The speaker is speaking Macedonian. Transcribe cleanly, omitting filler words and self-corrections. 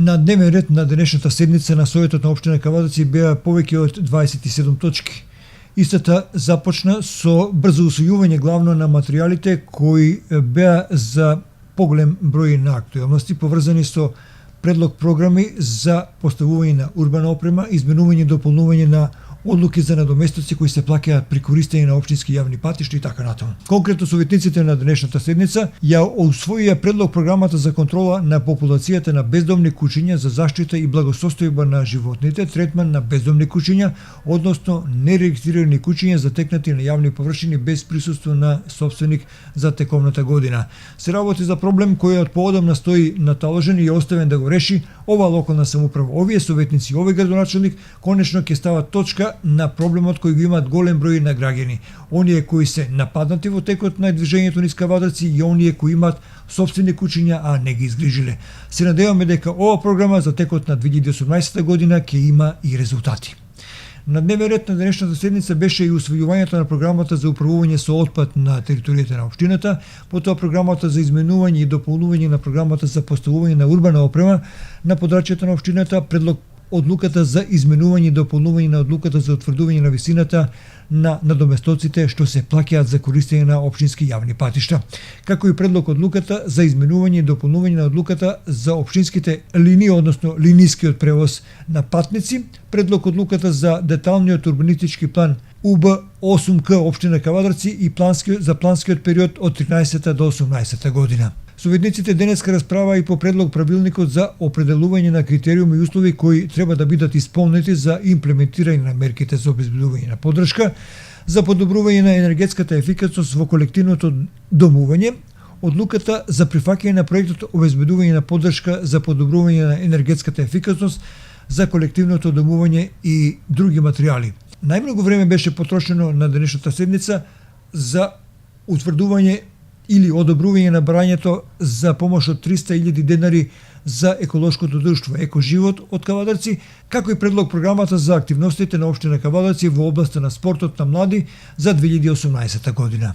На дневен ред на денешната седница на Советот на општина Кавадаци беа повеќе од 27 точки. Истата започна со брзо усвојување главно на материјалите кои беа за поголем број на актуелности поврзани со предлог програми за поставување на урбана опрема, изменување и дополнување на одлуки за надоместоци кои се плаќаат при користење на општински јавни патишта и така натаму. Конкретно советниците на денешната седница ја усвоија предлог програмата за контрола на популацијата на бездомни кучиња за заштита и благосостојба на животните, третман на бездомни кучиња, односно нерегистрирани кучиња затекнати на јавни површини без присуство на собственик за тековната година. Се работи за проблем кој од поодамна стои наталожен и е оставен да го реши ова локална самоуправа. Овие советници, овој градоначелник конечно ќе стават точка на проблемот кој го имаат голем број на граѓани. Оние кои се нападнати во текот на движењето низ Кавадаци и оние кои имаат собствени кучиња, а не ги изгрижиле. Се надеваме дека ова програма за текот на 2018 година ќе има и резултати. На дневен ред на денешната седница беше и усвојувањето на програмата за управување со отпад на територијата на општината, потоа програмата за изменување и дополнување на програмата за поставување на урбана опрема на подрачјето на општината, предлог одлуката за изменување и дополнување на одлуката за утврдување на висината на надоместоците што се плаќаат за користење на општински јавни патишта, како и предлог одлуката за изменување и дополнување на одлуката за општинските линии, односно линискиот превоз на патници, предлог одлуката за деталниот урбанистички план УБ 8К општина Кавадарци и за планскиот период од 13 до 18 година. Советниците денеска расправаа и по предлог правилникот за определување на критериуми и услови кои треба да бидат исполнети за имплементирање на мерките за обезбедување на поддршка, за подобрување на енергетската ефикасност во колективното домување, одлуката за прифаќање на проектот обезбедување на поддршка за подобрување на енергетската ефикасност за колективното домување и други материјали. Најмногу време беше потрошено на денешната седница за утврдување или одобрување на барањето за помош од 300.000 денари за еколошкото друштво Екоживот од Кавадарци, како и предлог програмата за активностите на општина Кавадарци во областа на спортот на млади за 2018 година.